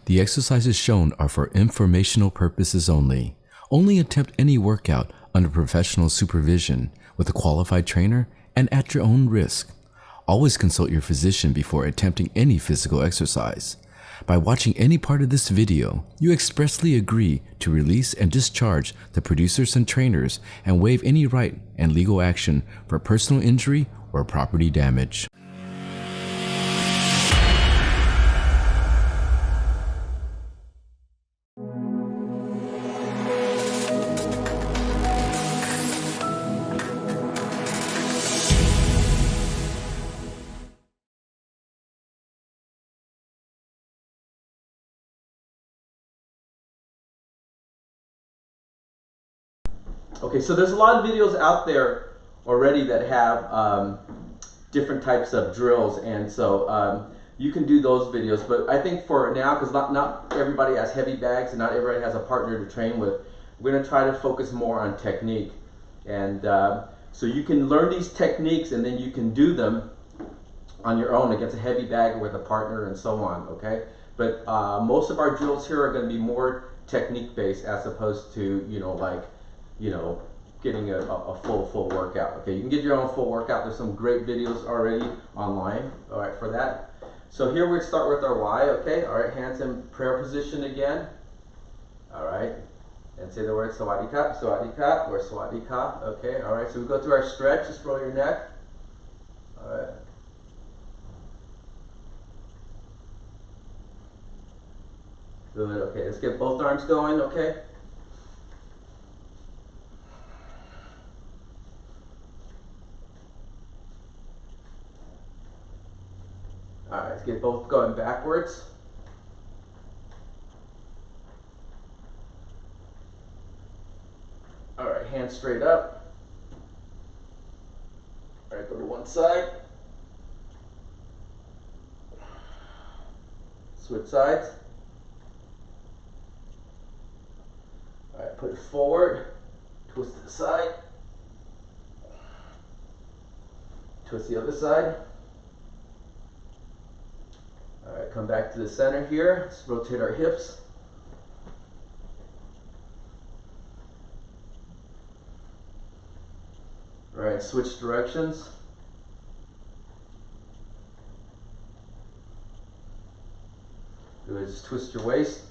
The exercises shown are for informational purposes only. Only attempt any workout under professional supervision with a qualified trainer and at your own risk. Always consult your physician before attempting any physical exercise. By watching any part of this video, you expressly agree to release and discharge the producers and trainers and waive any right and legal action for personal injury or property damage. Okay, so there's a lot of videos out there already that have different types of drills, and so you can do those videos. But I think for now, because not everybody has heavy bags and not everybody has a partner to train with, we're going to try to focus more on technique. And so you can learn these techniques and then you can do them on your own against a heavy bag or with a partner and so on, okay? But most of our drills here are going to be more technique based as opposed to, getting a full workout. Okay, you can get your own full workout. There's some great videos already online, all right, for that. So here we start with our Y, okay? All right, hands in prayer position again. All right, and say the word sawadee-kap, or sawadee-kap, okay? All right, so we go through our stretch. Just roll your neck. All right. Good, okay, let's get both arms going, okay? All right, let's get both going backwards. All right, hands straight up. All right, go to one side. Switch sides. All right, put it forward. Twist to the side. Twist the other side. All right, come back to the center here. Let's rotate our hips. All right, switch directions. Good, just twist your waist.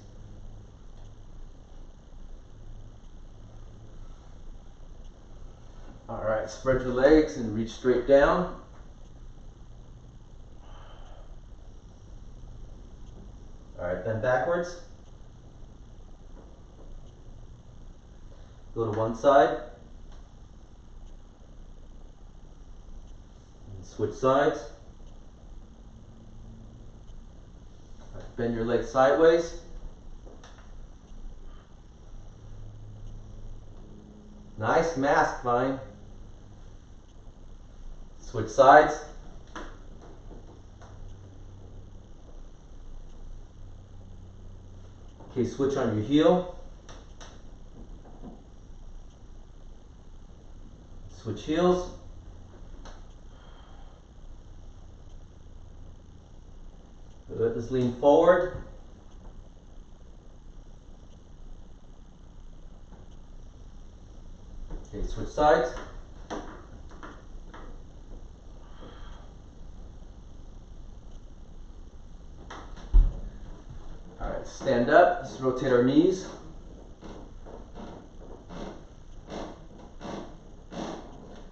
All right, spread your legs and reach straight down. All right, then backwards. Go to one side. And switch sides. All right, bend your legs sideways. Nice mask, Vine. Switch sides. Okay, switch on your heel. Switch heels. Good, let's lean forward. Okay, switch sides. All right, stand up. Let's rotate our knees.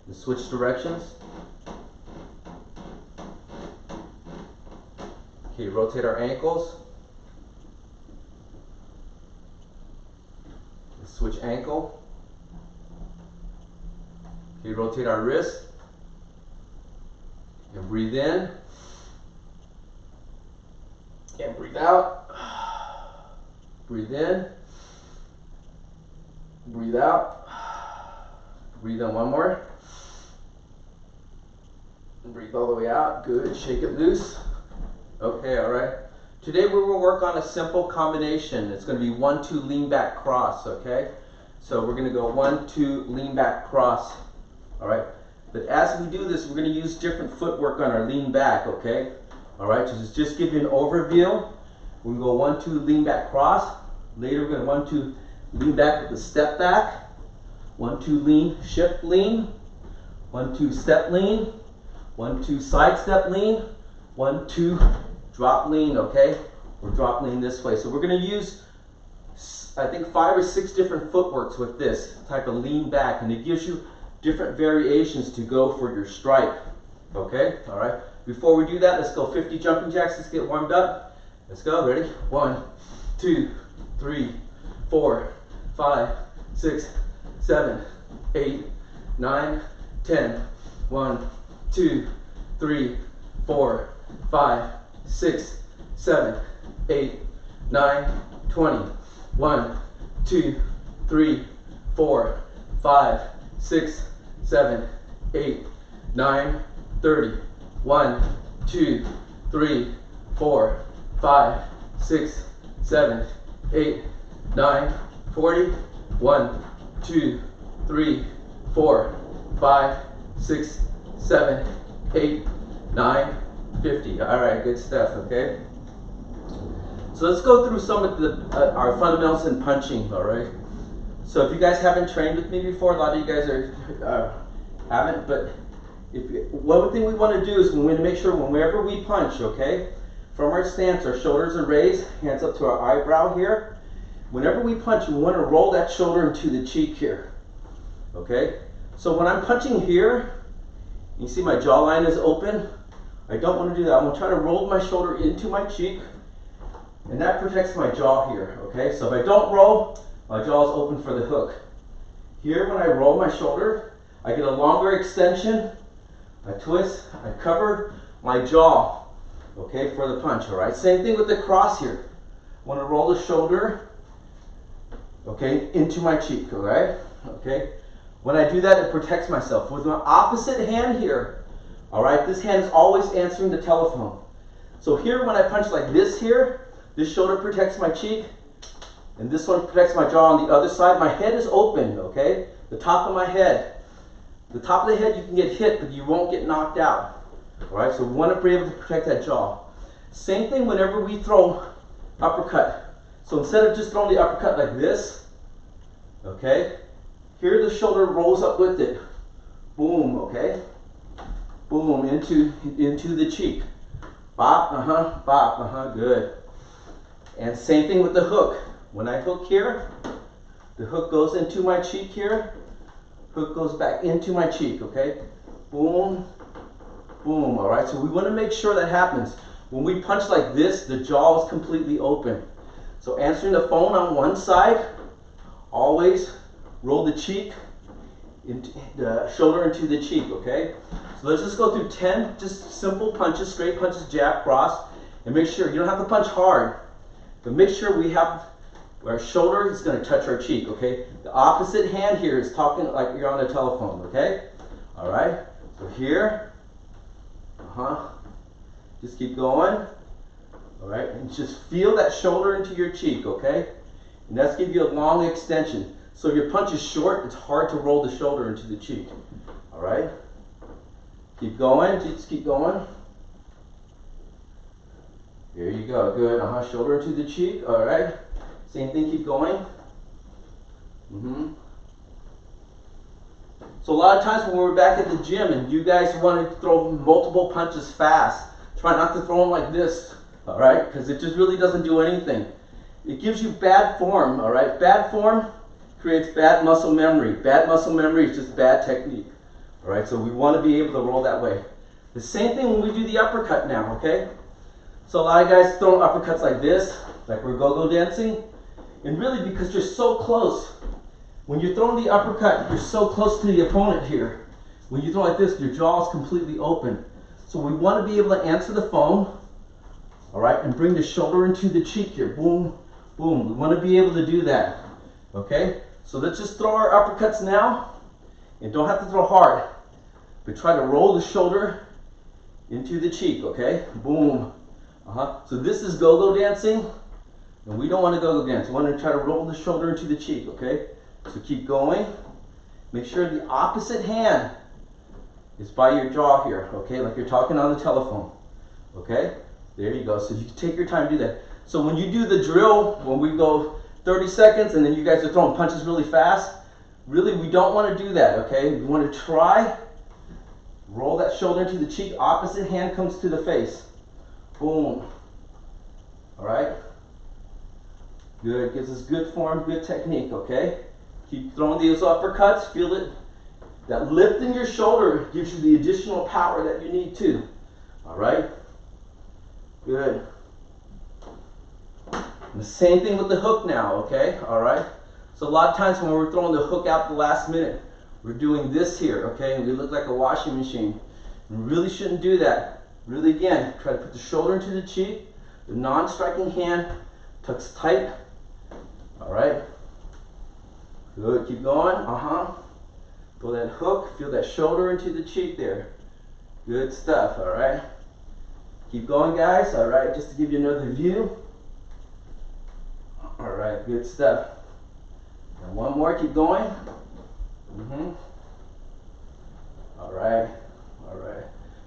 Let's switch directions. Okay, rotate our ankles. Let's switch ankle. Okay, rotate our wrist. And breathe in. And breathe out. Breathe in. Breathe out. Breathe in one more. And breathe all the way out. Good. Shake it loose. Okay, all right. Today we will work on a simple combination. It's going to be 1-2 lean back cross, okay? So we're going to go 1-2 lean back cross, all right? But as we do this, we're going to use different footwork on our lean back, okay? All right, so just give you an overview. We're gonna go 1, 2, lean back, cross. Later we're gonna 1, 2, lean back with the step back. 1, 2, lean, shift, lean. 1, 2, step, lean. 1, 2, side step, lean. 1, 2, drop, lean, okay? Or drop, lean this way. So we're gonna use, I think, 5 or 6 different footworks with this type of lean back, and it gives you different variations to go for your strike, okay? All right, before we do that, let's go 50 jumping jacks. Let's get warmed up. Let's go, ready? 1, 2, 3, 4, 5, 6, 7, 8, 9, 10. 1, 2, 3, 4, 5, 6, 7, 8, 9, 20. 1, 2, 3, 4, 5, 6, 7, 8, 9, 30. 1, 2, 3, 4, 5, 6, 7, 8, 9, 40. 1, 2, 3, 4, 5, 6, 7, 8, 9, 50. All right, good stuff, okay? So let's go through some of our fundamentals in punching, all right? So if you guys haven't trained with me before, a lot of you guys haven't, but one thing we want to do is we want to make sure whenever we punch, okay, from our stance, our shoulders are raised, hands up to our eyebrow here. Whenever we punch, we want to roll that shoulder into the cheek here, okay? So when I'm punching here, you see my jawline is open. I don't want to do that. I'm going to try to roll my shoulder into my cheek, and that protects my jaw here, okay? So if I don't roll, my jaw is open for the hook. Here, when I roll my shoulder, I get a longer extension, I twist, I cover my jaw, okay, for the punch, all right? Same thing with the cross here. I want to roll the shoulder, okay, into my cheek, all right? Okay? When I do that, it protects myself. With my opposite hand here, all right, this hand is always answering the telephone. So here, when I punch like this here, this shoulder protects my cheek, and this one protects my jaw on the other side. My head is open, okay? The top of my head. The top of the head, you can get hit, but you won't get knocked out. All right, so we want to be able to protect that jaw. Same thing whenever we throw uppercut. So instead of just throwing the uppercut like this, okay? Here the shoulder rolls up with it. Boom, okay? Boom, into the cheek. Bop, good. And same thing with the hook. When I hook here, the hook goes into my cheek here. Hook goes back into my cheek, okay? Boom, boom, all right? So we want to make sure that happens. When we punch like this, the jaw is completely open. So answering the phone on one side, always roll the cheek, into the shoulder into the cheek, okay? So let's just go through 10 just simple punches, straight punches, jab, cross, and make sure, you don't have to punch hard, but make sure we have, our shoulder is going to touch our cheek, okay? The opposite hand here is talking like you're on a telephone, okay? All right, so here, just keep going, all right? And just feel that shoulder into your cheek, okay? And that's give you a long extension. So if your punch is short, it's hard to roll the shoulder into the cheek, all right? Keep going, just keep going. Here you go, good, shoulder into the cheek, all right? Same thing, keep going. So a lot of times when we're back at the gym and you guys want to throw multiple punches fast, try not to throw them like this, all right? Because it just really doesn't do anything. It gives you bad form, all right? Bad form creates bad muscle memory. Bad muscle memory is just bad technique, all right? So we want to be able to roll that way. The same thing when we do the uppercut now, okay? So a lot of guys throw uppercuts like this, like we're go-go dancing. And really, because you're so close, when you're throwing the uppercut, you're so close to the opponent here. When you throw like this, your jaw is completely open. So we want to be able to answer the phone, all right, and bring the shoulder into the cheek here. Boom, boom. We want to be able to do that, okay? So let's just throw our uppercuts now, and don't have to throw hard, but try to roll the shoulder into the cheek, okay? Boom. So this is go-go dancing. And we don't want to go dance. We want to try to roll the shoulder into the cheek, okay? So keep going. Make sure the opposite hand is by your jaw here, okay? Like you're talking on the telephone, okay? There you go. So you can take your time to do that. So when you do the drill, when we go 30 seconds and then you guys are throwing punches really fast, really we don't want to do that, okay? We want to try, roll that shoulder into the cheek, opposite hand comes to the face. Boom. All right? Good, gives us good form, good technique, okay? Keep throwing these uppercuts, feel it. That lift in your shoulder gives you the additional power that you need too. All right? Good. And the same thing with the hook now, okay? All right? So a lot of times when we're throwing the hook out the last minute, we're doing this here, okay? And we look like a washing machine. We really shouldn't do that. Really, again, try to put the shoulder into the cheek, the non-striking hand tucks tight. All right? Good, keep going, Throw that hook, feel that shoulder into the cheek there. Good stuff, all right? Keep going, guys, all right? Just to give you another view. All right, good stuff. And one more, keep going. All right, all right.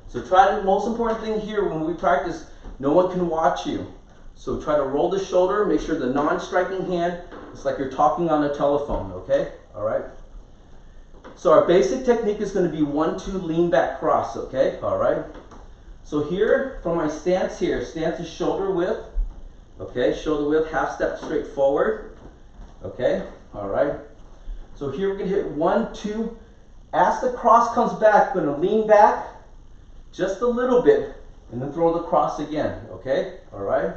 So try to, the most important thing here when we practice, no one can watch you. So try to roll the shoulder, make sure the non-striking hand, it's like you're talking on a telephone, okay? All right. So our basic technique is going to be 1-2 lean back cross, okay? All right. So here, from my stance here, stance is shoulder width, okay? Shoulder width, half step straight forward, okay? All right. So here we're going to hit 1-2. As the cross comes back, we're going to lean back just a little bit and then throw the cross again, okay? All right.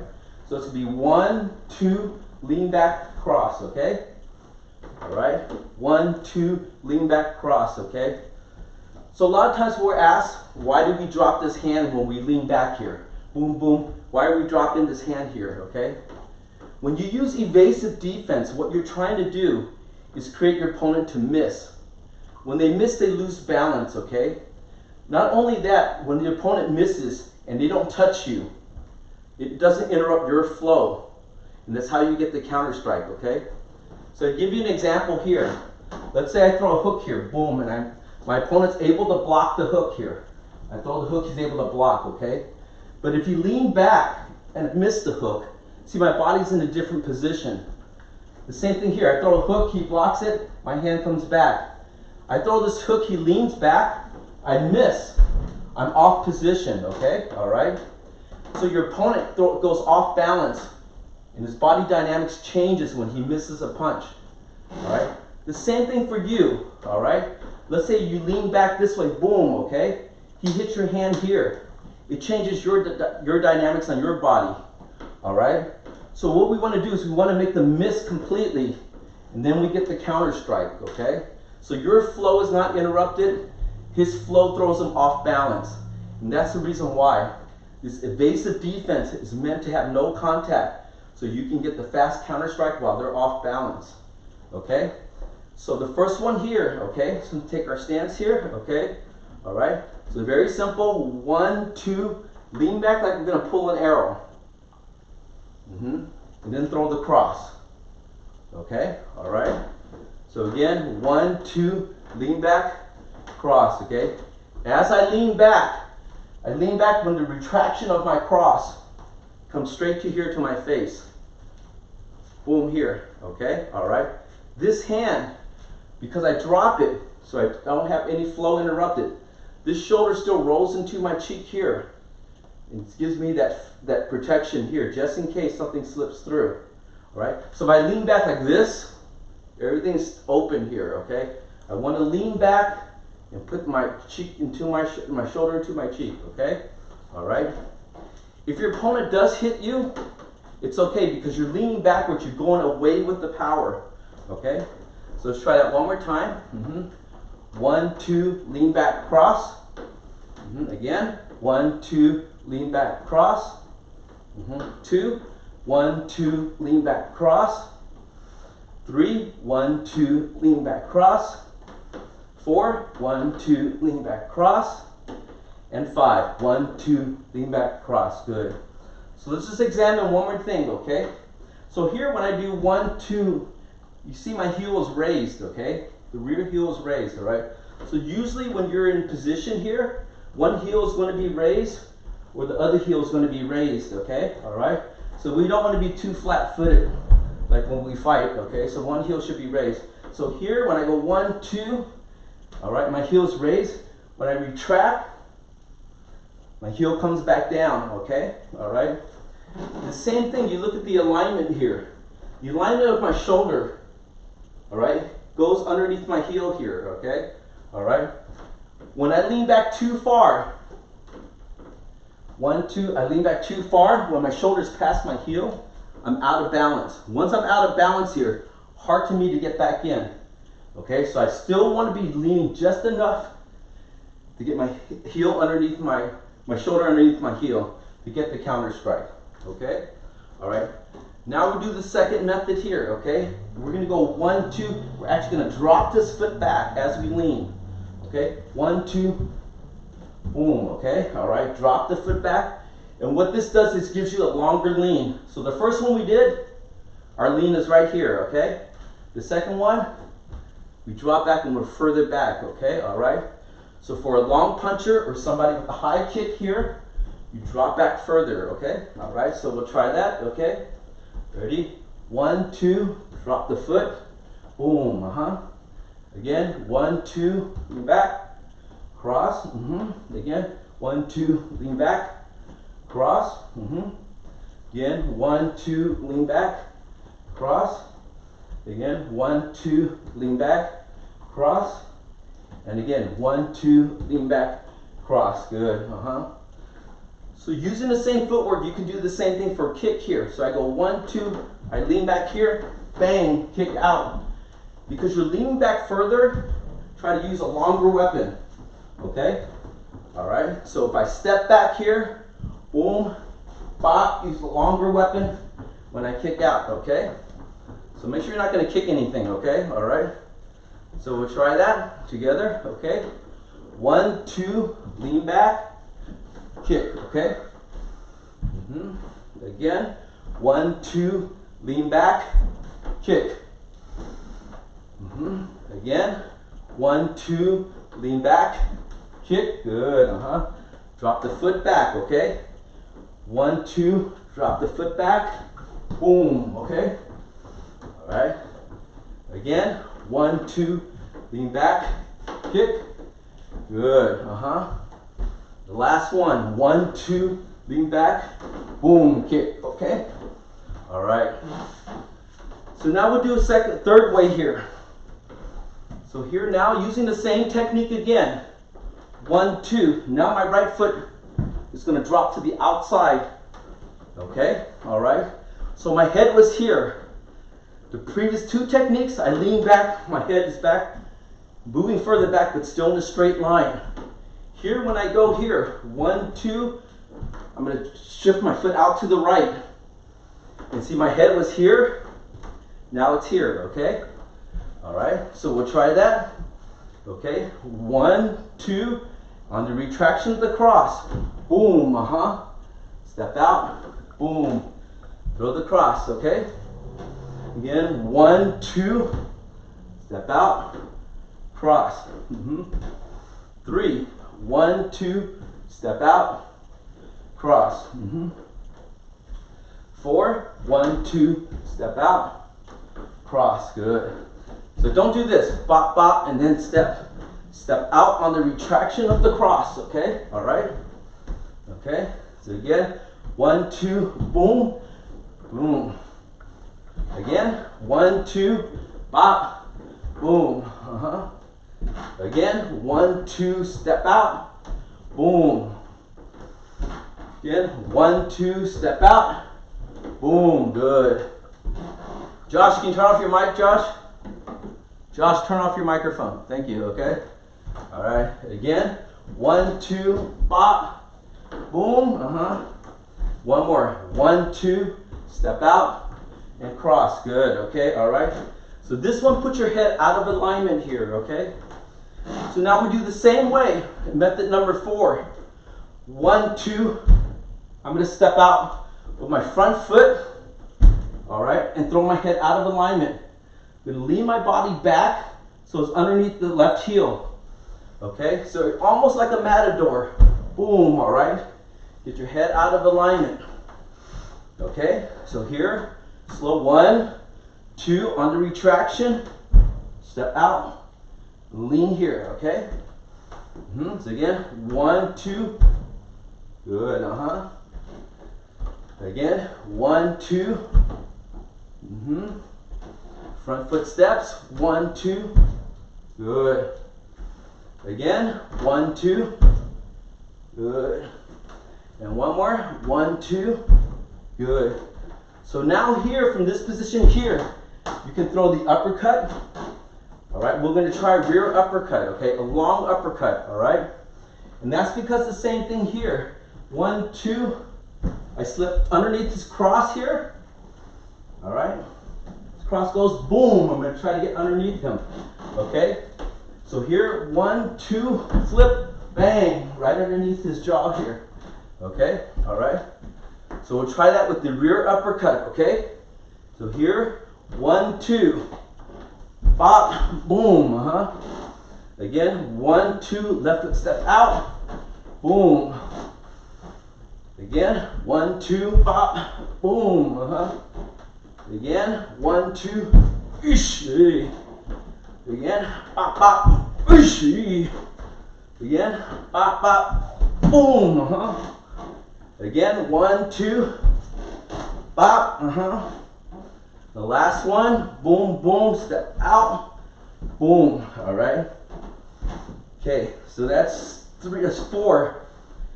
So it's going to be 1-2 lean back cross, okay? All right, 1-2 lean back cross, okay? So a lot of times we're asked, why do we drop this hand when we lean back here? Boom, boom. Why are we dropping this hand here, okay? When you use evasive defense, what you're trying to do is create your opponent to miss. When they miss, they lose balance, okay? Not only that, when the opponent misses and they don't touch you, it doesn't interrupt your flow. And that's how you get the counter strike, okay? So to give you an example here, let's say I throw a hook here, boom, and my opponent's able to block the hook here. I throw the hook, he's able to block, okay? But if you lean back and miss the hook, see my body's in a different position. The same thing here, I throw a hook, he blocks it, my hand comes back. I throw this hook, he leans back, I miss, I'm off position, okay? All right? So your opponent goes off balance, and his body dynamics changes when he misses a punch. All right. The same thing for you. All right. Let's say you lean back this way. Boom. Okay. He hits your hand here. It changes your dynamics on your body. All right. So what we want to do is we want to make them miss completely, and then we get the counter strike. Okay. So your flow is not interrupted. His flow throws him off balance, and that's the reason why this evasive defense is meant to have no contact. So you can get the fast counter strike while they're off balance, okay? So the first one here, okay? So we take our stance here, okay? All right, so very simple, 1-2, lean back like we're gonna pull an arrow. And then throw the cross, okay? All right, so again, 1-2, lean back, cross, okay? As I lean back when the retraction of my cross comes straight to here to my face. Boom here, okay? All right. This hand, because I drop it, so I don't have any flow interrupted, this shoulder still rolls into my cheek here. It gives me that protection here, just in case something slips through, all right? So if I lean back like this, everything's open here, okay? I want to lean back and put my cheek into my shoulder into my cheek, okay? All right. If your opponent does hit you, it's okay because you're leaning backwards, you're going away with the power, okay? So let's try that one more time. 1-2, lean back, cross. Again, 1-2, lean back, cross. 2, 1-2, lean back, cross. 3, 1-2, lean back, cross. 4, 1-2, lean back, cross. And 5, 1-2, lean back, cross. Good. So let's just examine one more thing, okay? So here when I do 1-2, you see my heel is raised, okay? The rear heel is raised, all right? So usually when you're in position here, one heel is going to be raised or the other heel is going to be raised, okay? All right? So we don't want to be too flat-footed, like when we fight, okay? So one heel should be raised. So here, when I go 1, 2, all right, my heel's raised. When I retract, my heel comes back down, okay? All right? The same thing, you look at the alignment here. The alignment of my shoulder, all right, goes underneath my heel here, okay? All right? When I lean back too far, 1, 2, I lean back too far, when my shoulder's past my heel, I'm out of balance. Once I'm out of balance here, hard to me to get back in. Okay, so I still want to be leaning just enough to get my heel underneath my shoulder underneath my heel to get the counter strike. Okay, all right. Now we do the second method here. Okay, we're going to go 1, 2. We're actually going to drop this foot back as we lean. Okay, 1, 2, boom. Okay, all right. Drop the foot back, and what this does is gives you a longer lean. So the first one we did, our lean is right here. Okay, the second one, we drop back and we're further back. Okay, all right. So for a long puncher or somebody with a high kick here, you drop back further, okay? All right, so we'll try that, okay? Ready? 1, 2, drop the foot, boom, Again, 1, 2, lean back, cross, Again, 1, 2, lean back, cross, Again, 1, 2, lean back, cross. Again, 1, 2, lean back, cross. And again, 1, 2, lean back, cross. Good. So using the same footwork, you can do the same thing for kick here. So I go 1, 2, I lean back here, bang, kick out. Because you're leaning back further, try to use a longer weapon. Okay? All right. So if I step back here, boom, bop, use the longer weapon when I kick out. Okay? So make sure you're not going to kick anything. Okay? All right. So we'll try that together, okay? 1, 2, lean back, kick, okay? Again, 1, 2, lean back, kick. Again, 1, 2, lean back, kick, good, Drop the foot back, okay? 1, 2, drop the foot back, boom, okay? All right. Again, 1, 2, lean back, kick, good, The last one, 1, 2, lean back, boom, kick, okay? All right. So now we'll do a third way here. So here now, using the same technique again, 1, 2. Now my right foot is going to drop to the outside, okay? All right. So my head was here. The previous two techniques, I lean back, my head is back, moving further back, but still in a straight line. Here, when I go here, 1, 2, I'm going to shift my foot out to the right. And see, my head was here, now it's here, okay? All right, so we'll try that. Okay, 1, 2, on the retraction of the cross, boom, Step out, boom, throw the cross, okay? Again, 1, 2, step out, cross. 3, 1, 2, step out, cross. 4, 1, 2, step out, cross. Good. So don't do this, bop, bop, and then step out on the retraction of the cross, okay? All right? Okay, so again, 1, 2, boom, boom. Again, 1, 2, bop, boom, Again, 1, 2, step out, boom. Again, 1, 2, step out, boom, good. Josh, can you turn off your mic, Josh? Josh, turn off your microphone. Thank you, okay? All right, again, 1, 2, bop, boom, One more, 1, 2, step out, and cross. Good, okay, all right. So this one, put your head out of alignment here, okay? So now we do the same way. Method number 4. 1, 2, I'm going to step out with my front foot, all right, and throw my head out of alignment. I'm going to lean my body back so it's underneath the left heel, okay? So almost like a matador. Boom, all right? Get your head out of alignment. Okay, so here, slow 1, 2 on the retraction, step out, lean here, okay? So again, 1, 2, good, Again, 1, 2, front foot steps, 1, 2, good. Again, 1, 2, good. And one more, 1, 2, good. So now here, from this position here, you can throw the uppercut. All right, we're gonna try rear uppercut, okay? A long uppercut, all right? And that's because the same thing here. 1, 2, I slip underneath this cross here. All right, this cross goes, boom, I'm gonna try to get underneath him, okay? So here, 1, 2, flip, bang, right underneath his jaw here, okay? All right, so we'll try that with the rear uppercut, okay? So here, 1, 2, bop, boom, Again, 1, 2, left foot step out, boom. Again, 1, 2, bop, boom, Again, 1, 2, ish. Again, bop, bop, ish. Again, bop, bop, boom, Again, 1, 2, bop, The last one, boom, boom, step out, boom, all right? Okay, so that's 3, that's 4.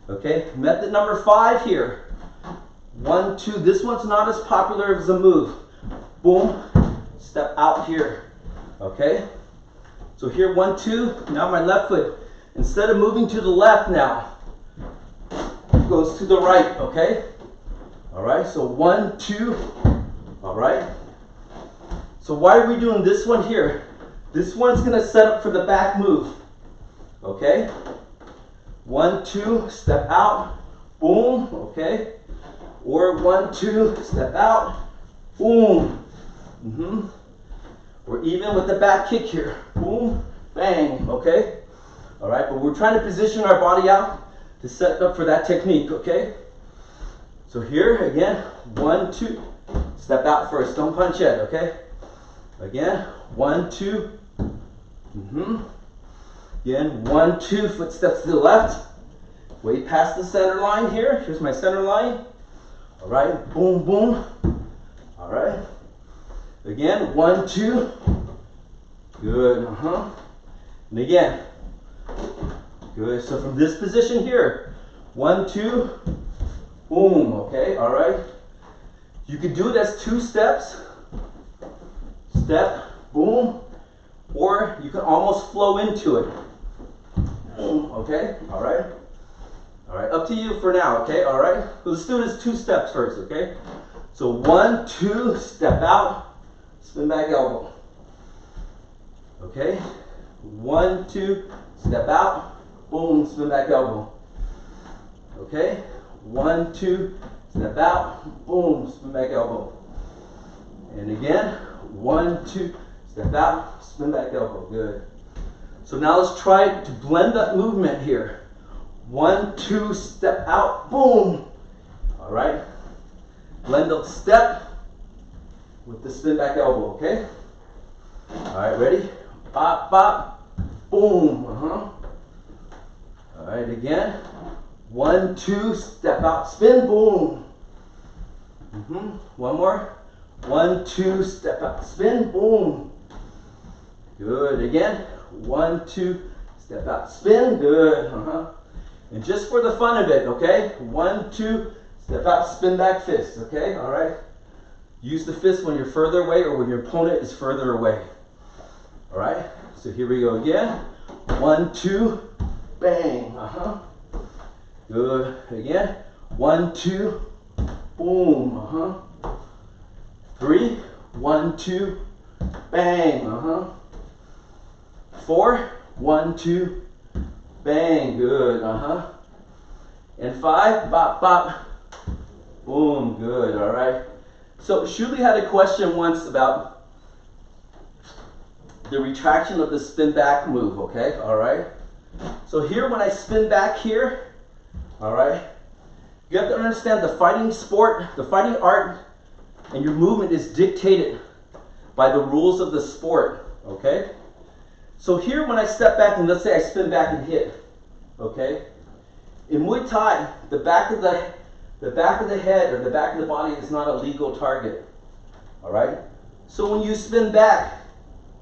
Okay, method number 5 here. 1, 2, this one's not as popular as a move. Boom, step out here. Okay, so here 1, 2, now my left foot, instead of moving to the left now, goes to the right, okay? All right, so 1, 2, all right? So why are we doing this one here? This one's gonna set up for the back move, okay? 1, 2, step out, boom, okay? Or 1, 2, step out, boom. Or even with the back kick here, boom, bang, okay? All right, but we're trying to position our body out to set up for that technique, okay? So here, again, 1, 2, step out first, don't punch yet, okay? Again, 1, 2, Again, 1, 2, footsteps to the left. Way past the center line here. Here's my center line. All right, boom, boom. All right. Again, 1, 2. Good, And again. Good, so from this position here, 1, 2, boom, okay, all right. You can do it as 2 steps. Step, boom, or you can almost flow into it. Boom, okay, all right. All right, up to you for now, okay, all right. So let's do this 2 steps first, okay. So 1, 2, step out, spin back elbow. Okay, 1, 2, step out, boom, spin back elbow. Okay, 1, 2, step out, boom, spin back elbow. And again, 1, 2, step out, spin back elbow, good. So now let's try to blend that movement here. 1, 2, step out, boom. All right, blend the step with the spin back elbow, okay? All right, ready? Bop, bop, boom, All right, again. 1, 2, step out, spin, boom. One more. 1, 2, step out, spin, boom. Good, again. 1, 2, step out, spin, good, And just for the fun of it, okay? 1, 2, step out, spin back fist, okay? All right? Use the fist when you're further away or when your opponent is further away. All right? So here we go again. 1, 2, bang, Good, again. 1, 2, boom, 3, 1, 2, bang, 4, 1, 2, bang, good, And 5, bop, bop, boom, good, all right. So Shuli had a question once about the retraction of the spin back move, okay, all right. So here when I spin back here, all right, You have to understand the fighting sport, the fighting art, and your movement is dictated by the rules of the sport, okay? So here when I step back and let's say I spin back and hit, okay? In Muay Thai, the back of the head or the back of the body is not a legal target, all right? So when you spin back,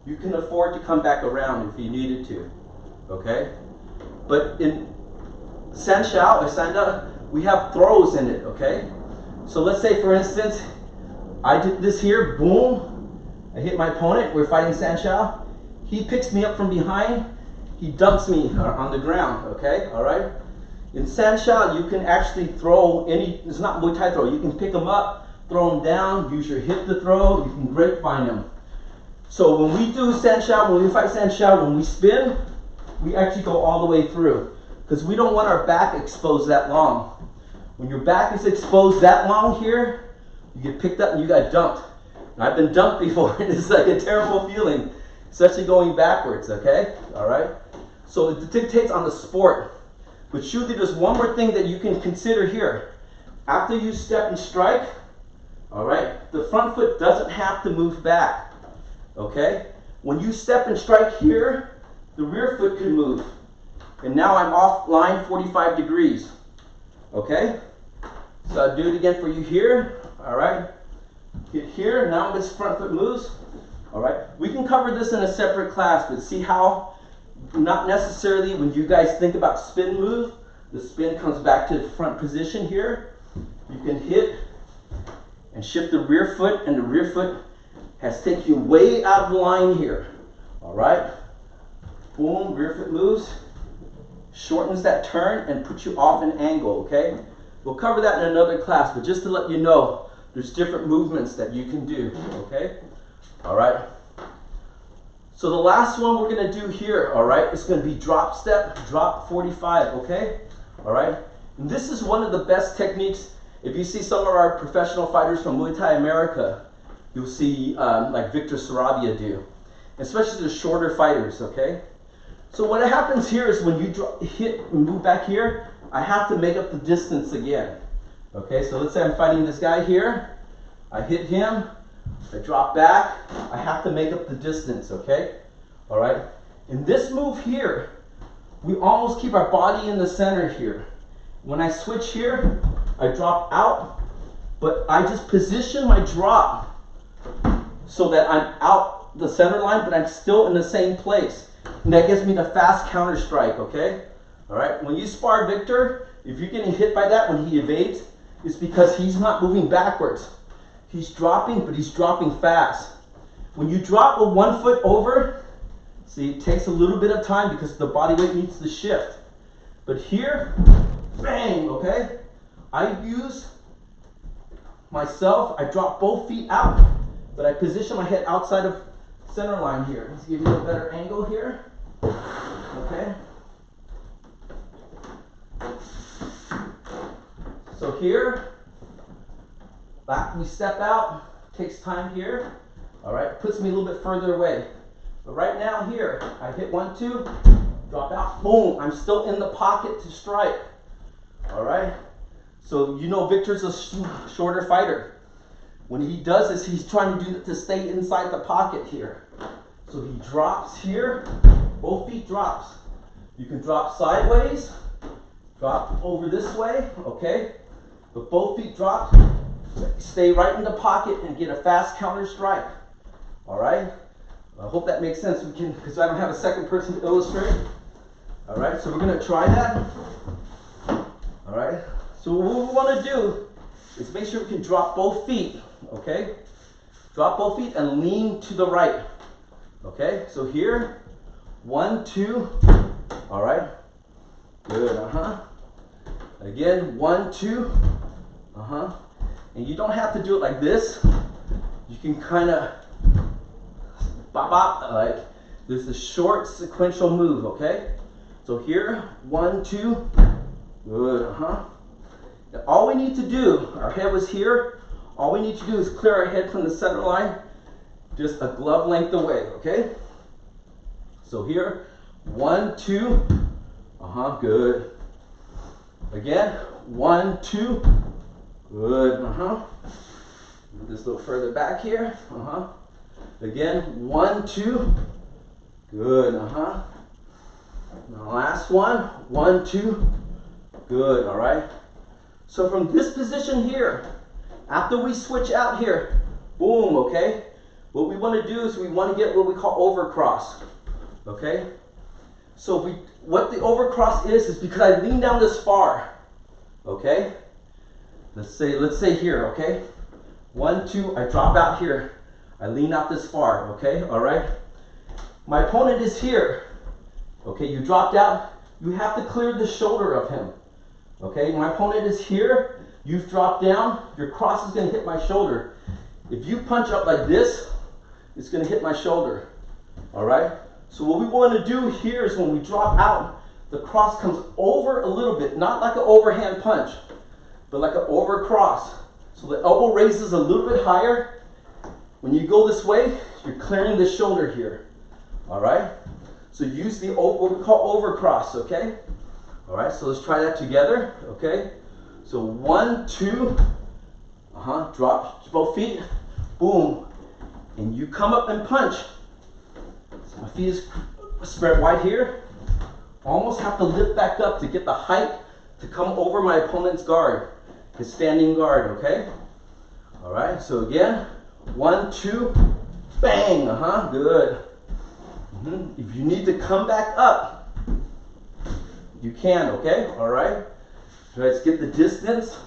you can afford to come back around if you needed to, okay? But in Sanshao or Sanda, we have throws in it, okay? So let's say for instance, I did this here, boom, I hit my opponent, we're fighting Sanshao, he picks me up from behind, he dumps me on the ground, okay, all right? In Sanshao, you can actually throw any, it's not Muay Thai throw, you can pick them up, throw them down, use your hip to throw, you can grapevine them. So when we do Sanshao, when we fight Sanshao, when we spin, we actually go all the way through because we don't want our back exposed that long. When your back is exposed that long here, you get picked up and you got dumped. And I've been dumped before and it's like a terrible feeling, especially going backwards, okay? All right? So it dictates on the sport. But Shudi, there's one more thing that you can consider here. After you step and strike, all right, the front foot doesn't have to move back, okay? When you step and strike here, the rear foot can move. And now I'm off line 45 degrees, okay? So I'll do it again for you here, all right? Hit here, now this front foot moves, all right? We can cover this in a separate class, but see how not necessarily when you guys think about spin move, the spin comes back to the front position here. You can hit and shift the rear foot, and the rear foot has taken you way out of line here. All right? Boom, rear foot moves, shortens that turn and puts you off an angle, okay? We'll cover that in another class, but just to let you know, there's different movements that you can do, okay? All right? So the last one we're gonna do here, all right, is gonna be drop step, drop 45, okay? All right, and this is one of the best techniques. If you see some of our professional fighters from Muay Thai America, you'll see like Victor Sarabia do, especially the shorter fighters, okay? So what happens here is when you hit and move back here, I have to make up the distance again, okay? So let's say I'm fighting this guy here, I hit him, I drop back, I have to make up the distance, okay? All right? In this move here, we almost keep our body in the center here. When I switch here, I drop out, but I just position my drop so that I'm out the center line, but I'm still in the same place. And that gives me the fast counter strike, okay? All right? When you spar Victor, if you're getting hit by that when he evades, it's because he's not moving backwards. He's dropping, but he's dropping fast. When you drop with 1 foot over, see, it takes a little bit of time because the body weight needs to shift. But here, bang, okay? I use myself, I drop both feet out, but I position my head outside of center line here. Let's give you a better angle here, okay? So here, back we step out, takes time here, all right, puts me a little bit further away. But right now here, I hit 1, 2, drop out, boom, I'm still in the pocket to strike, all right? So you know Victor's a shorter fighter. When he does this, he's trying to stay inside the pocket here. So he drops here, both feet drops. You can drop sideways, drop over this way, okay? But both feet drop. Stay right in the pocket and get a fast counter strike. All right? I hope that makes sense. We can, because I don't have a second person to illustrate. All right, so we're gonna try that. All right, so what we wanna do is make sure we can drop both feet, okay? Drop both feet and lean to the right, okay? So here, 1, 2, all right? Good, Again, 1, 2, And you don't have to do it like this. You can kind of bop, bop, like this is a short sequential move, okay? So here, 1, 2, good, And all we need to do, our head was here, all we need to do is clear our head from the center line, just a glove length away, okay? So here, 1, 2, good. Again, 1, 2. Good. Move this a little further back here. Again, 1, 2. Good. Now last one. 1, 2. Good. All right. So from this position here, after we switch out here, boom. Okay. What we want to do is we want to get what we call overcross. Okay. So what the overcross is because I lean down this far. Okay. Let's say here. Okay. 1, 2. I drop out here. I lean out this far. Okay. All right. My opponent is here. Okay. You dropped out. You have to clear the shoulder of him. Okay. My opponent is here. You've dropped down. Your cross is going to hit my shoulder. If you punch up like this, it's going to hit my shoulder. All right. So what we want to do here is when we drop out, the cross comes over a little bit, not like an overhand punch, but like an over cross. So the elbow raises a little bit higher. When you go this way, you're clearing the shoulder here. All right? So use the what we call over cross, okay? All right, so let's try that together, okay? So 1, 2, drop both feet, boom. And you come up and punch. So my feet is spread wide here. Almost have to lift back up to get the height to come over my opponent's guard, his standing guard, okay? All right, so again, 1, 2, bang, good. If you need to come back up, you can, okay? All right, let's get the distance.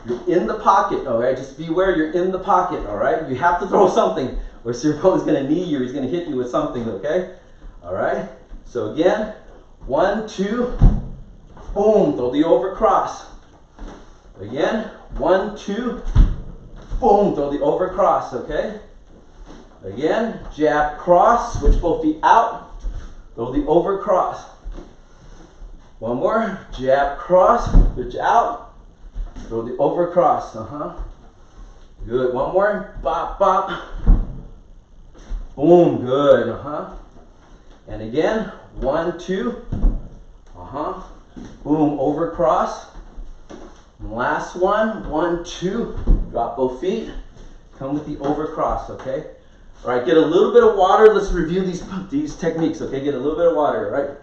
You're in the pocket, all right? Just beware you're in the pocket, all right? You have to throw something, or your opponent's gonna knee you, or he's gonna hit you with something, okay? All right, so again, 1, 2, boom, throw the over cross. Again, 1, 2, boom, throw the over cross, okay? Again, jab, cross, switch both feet out, throw the over cross. One more, jab, cross, switch out, throw the over cross, Good, one more, bop, bop, boom, good, And again, 1, 2, boom, over cross. And last one, 1, 2, drop both feet, come with the over cross, okay? All right, get a little bit of water. Let's review these techniques, okay? Get a little bit of water, all right?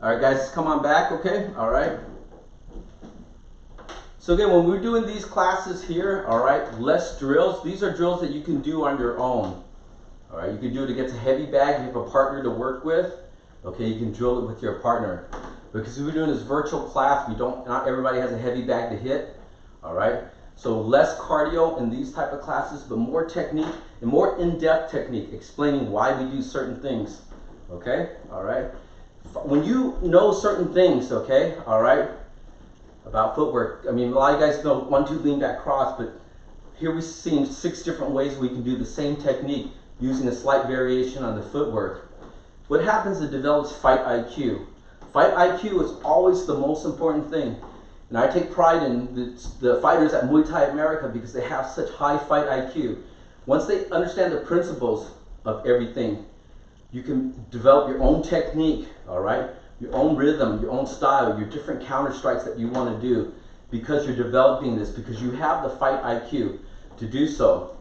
All right, guys, come on back, okay? All right. So again, when we're doing these classes here, all right, less drills. These are drills that you can do on your own. All right, you can do it against a heavy bag. You have a partner to work with. Okay, you can drill it with your partner. Because we're doing this virtual class, not everybody has a heavy bag to hit. All right. So less cardio in these type of classes, but more technique and more in-depth technique, explaining why we do certain things. Okay. All right. When you know certain things, okay, all right, about footwork. I mean, a lot of you guys know 1, 2, lean back, cross, but here we're seeing 6 different ways we can do the same technique using a slight variation on the footwork. What happens is it develops fight IQ. Fight IQ is always the most important thing. And I take pride in the fighters at Muay Thai America because they have such high fight IQ. Once they understand the principles of everything, you can develop your own technique, all right? Your own rhythm, your own style, your different counter strikes that you want to do because you're developing this, because you have the fight IQ to do so.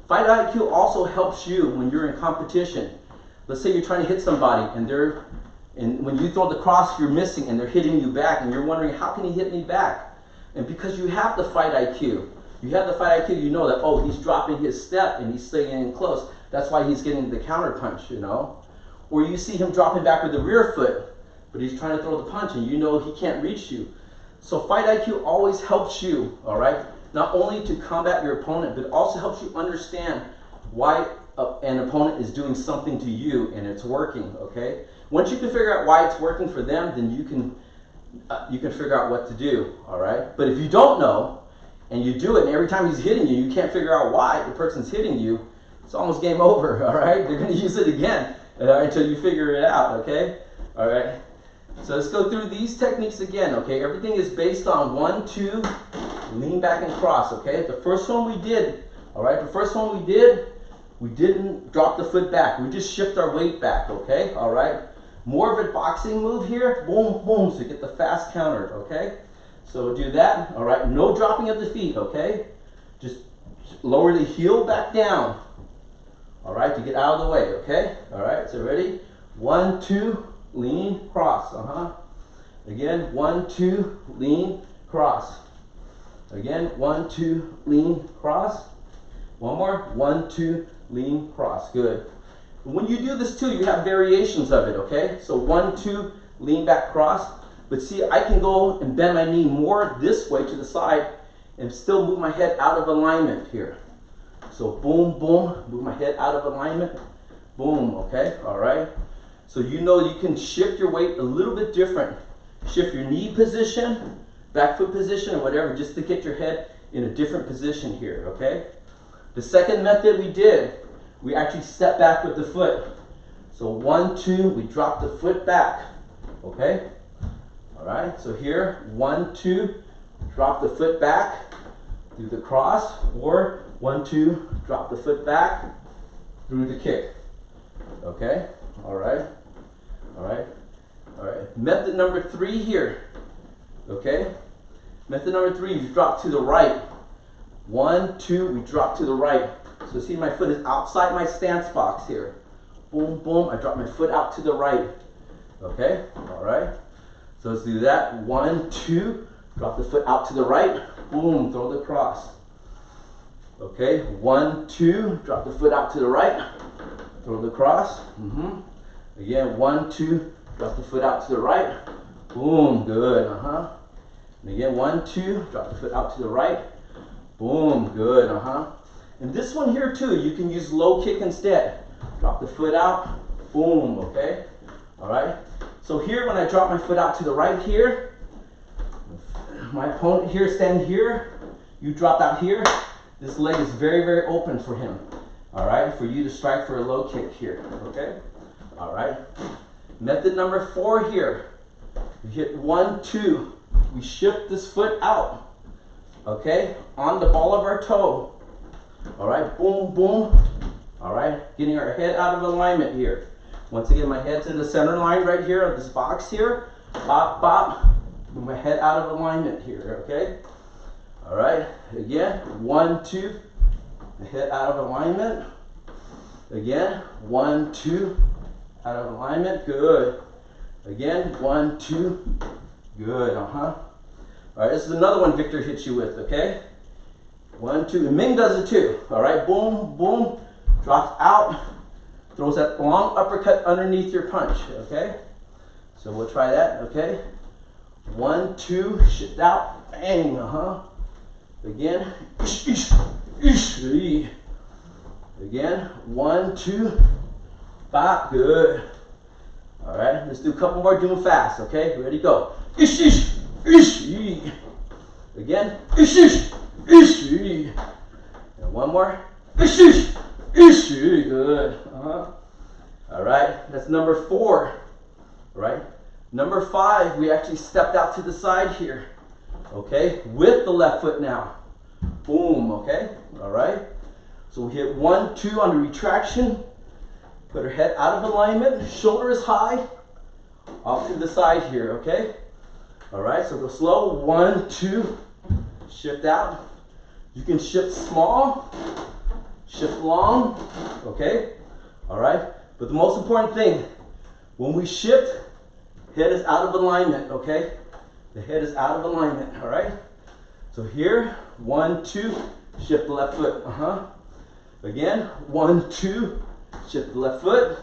Fight IQ also helps you when you're in competition. Let's say you're trying to hit somebody and when you throw the cross, you're missing and they're hitting you back and you're wondering, how can he hit me back? And because you have the fight IQ, you know that, oh, he's dropping his step and he's staying in close. That's why he's getting the counter punch, you know? Or you see him dropping back with the rear foot, but he's trying to throw the punch and you know he can't reach you. So fight IQ always helps you, all right? Not only to combat your opponent, but also helps you understand why an opponent is doing something to you and it's working, okay? Once you can figure out why it's working for them, then you can figure out what to do, all right? But if you don't know, and you do it, and every time he's hitting you, you can't figure out why the person's hitting you, it's almost game over, all right? They're gonna use it again until you figure it out, okay? All right, so let's go through these techniques again, okay? Everything is based on 1, 2, lean back and cross, okay? The first one we did, all right? The first one we didn't drop the foot back. We just shift our weight back, okay? All right? More of a boxing move here, boom, boom, so get the fast counter, okay? So we'll do that, all right? No dropping of the feet, okay? Just lower the heel back down, all right, to get out of the way, okay? All right, so ready? 1, 2, lean, cross, Again, 1, 2, lean, cross. Again, 1, 2, lean, cross. One more, 1, 2, lean, cross, good. When you do this too, you have variations of it, okay? So 1, 2, lean back, cross. But see, I can go and bend my knee more this way to the side and still move my head out of alignment here. So boom, boom, move my head out of alignment, boom, okay, all right? So you know you can shift your weight a little bit different. Shift your knee position, back foot position, or whatever, just to get your head in a different position here, okay? The second method we actually step back with the foot. So 1, 2, we drop the foot back, okay? All right, so here, 1, 2, drop the foot back, through the cross, or 1, 2, drop the foot back, through the kick, okay? All right, all right, all right. Method number 3 here, okay? Method number 3, you drop to the right. 1, 2, we drop to the right. So see, my foot is outside my stance box here. Boom, boom, I drop my foot out to the right. Okay, all right. So let's do that. 1, 2, drop the foot out to the right. Boom, throw the cross. Okay, 1, 2, drop the foot out to the right. Throw the cross. Again, 1, 2, drop the foot out to the right. Boom, good, And again, 1, 2, drop the foot out to the right. Boom, good, And this one here too, you can use low kick instead. Drop the foot out, boom, okay? All right, so here when I drop my foot out to the right here, my opponent here standing here, you drop out here, this leg is very, very open for him. All right, for you to strike for a low kick here, okay? All right, method number 4 here. We hit 1, 2, we shift this foot out. Okay, on the ball of our toe. All right, boom, boom. All right, getting our head out of alignment here. Once again, my head's in the center line right here of this box here. Bop, bop. Move my head out of alignment here, okay? All right, again, 1, 2. The head out of alignment. Again, 1, 2. Out of alignment, good. Again, 1, 2. Good, All right, this is another one Victor hits you with, okay? 1, 2, and Ming does it too. All right, boom, boom, drops out, throws that long uppercut underneath your punch, okay? So we'll try that, okay? 1, 2, shift out, bang, Again, ish, ish, ish, again, 1, 2, bop, good. All right, let's do a couple more, doing fast, okay? Ready, go. Ish, ish, ish, again, ish, ish, ish, and one more, ish, ish, ish, good. All right, that's number 4. All right, number 5, we actually stepped out to the side here, okay, with the left foot now. Boom, okay, all right. So we hit 1, 2 on the retraction. Put her head out of alignment, shoulder is high, off to the side here, okay? All right, so go slow, 1, 2, shift out. You can shift small, shift long, okay? All right, but the most important thing, when we shift, head is out of alignment, okay? The head is out of alignment, all right? So here, 1, 2, shift the left foot, Again, 1, 2, shift the left foot.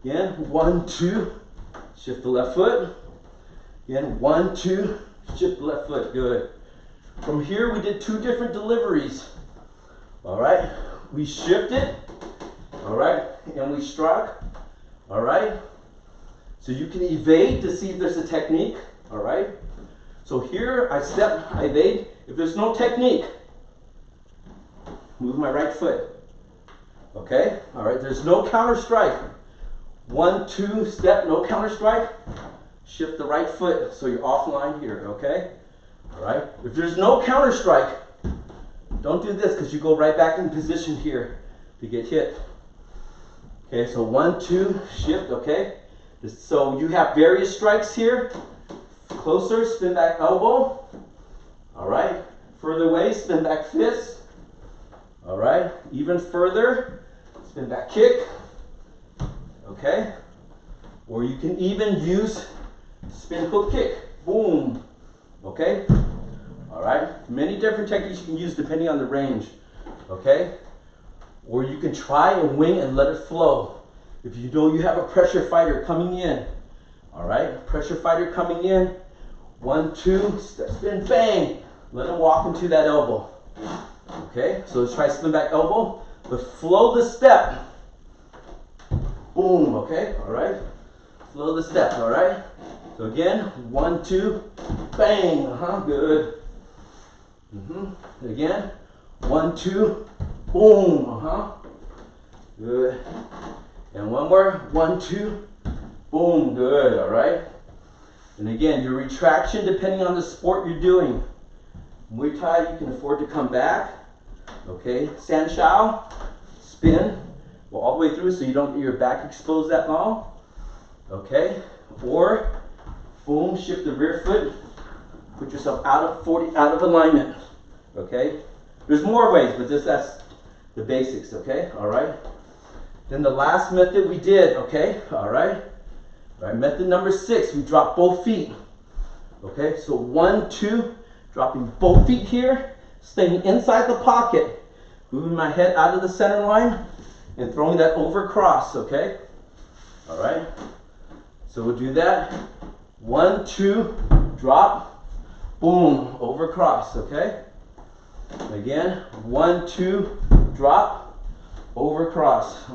Again, 1, 2, shift the left foot. Again, 1, 2, shift the left foot. Good. From here, we did 2 different deliveries. All right. We shifted. All right. And we struck. All right. So you can evade to see if there's a technique, all right? So here I step, I evade. If there's no technique, move my right foot. Okay, all right, there's no counter strike. 1, 2, step, no counter strike. Shift the right foot so you're offline here, okay? All right, if there's no counter strike, don't do this because you go right back in position here to get hit. Okay, so 1, 2, shift, okay? So you have various strikes here. Closer, spin back elbow. All right, further away, spin back fist. All right, even further, spin back kick. Okay, or you can even use spin hook kick. Boom. Okay, all right, many different techniques you can use depending on the range. Okay, or you can try and wing and let it flow. If you know you have a pressure fighter coming in, all right, pressure fighter coming in, 1, 2, step, spin, bang, let him walk into that elbow. Okay, so let's try spin back elbow, but flow the step. Boom, okay, all right, flow the step, all right. So again, 1, 2, bang, good. Again, 1, 2, boom, good. And one more, 1, 2, boom, good, all right? And again, your retraction, depending on the sport you're doing. Muay Thai, you can afford to come back, okay? San Shao, spin, go all the way through so you don't get your back exposed that long, okay? Or, boom, shift the rear foot, put yourself out of alignment, okay? There's more ways, but that's the basics, okay? All right? Then the last method we did, okay, all right, method number 6, we drop both feet, okay, so 1, 2, dropping both feet here, staying inside the pocket, moving my head out of the center line, and throwing that over cross, okay, all right, so we'll do that, 1, 2, drop, boom, over cross, okay, again, 1, 2, drop, over cross.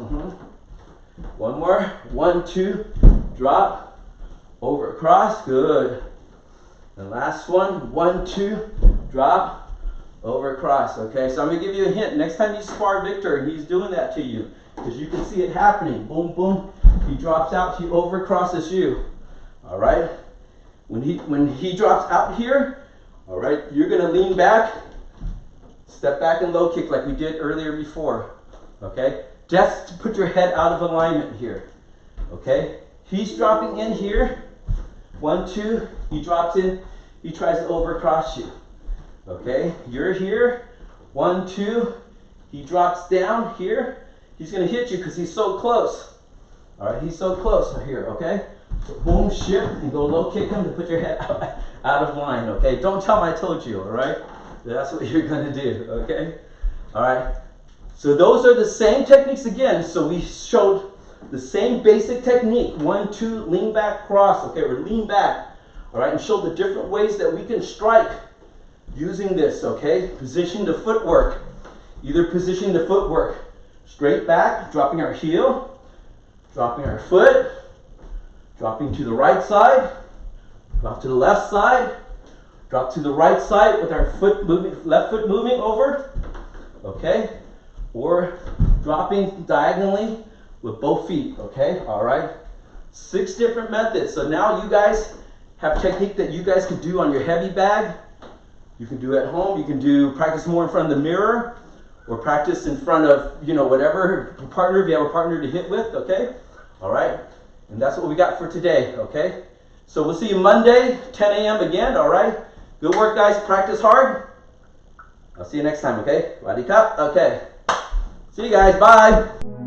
One more. 1, 2, drop, over cross. Good. And last one. 1, 2, drop, over cross. Okay, so I'm going to give you a hint. Next time you spar Victor and he's doing that to you, because you can see it happening. Boom, boom. He drops out, he over crosses you. All right. When he drops out here, all right, you're going to lean back, step back and low kick like we did earlier before. Okay, just to put your head out of alignment here. Okay, he's dropping in here. 1, 2, he drops in, he tries to overcross you. Okay, you're here. 1, 2, he drops down here. He's going to hit you because he's so close. All right, he's so close here. Okay, so boom, shift, and go low kick him to put your head out of line. Okay, don't tell him I told you. All right, that's what you're going to do. Okay, all right. So those are the same techniques again. So we showed the same basic technique. 1, 2, lean back, cross. Okay, or lean back. All right, and show the different ways that we can strike using this. Okay, positioning the footwork. Either positioning the footwork straight back, dropping our heel, dropping our foot, dropping to the right side, drop to the left side, drop to the right side with our foot moving, left foot moving over. Okay. Or dropping diagonally with both feet, okay? All right? 6 different methods. So now you guys have technique that you guys can do on your heavy bag. You can do at home. You can do practice more in front of the mirror, or practice in front of, whatever partner, if you have a partner to hit with, okay? All right? And that's what we got for today, okay? So we'll see you Monday, 10 a.m. again, all right? Good work, guys. Practice hard. I'll see you next time, okay? Radikap, okay. See you guys. Bye.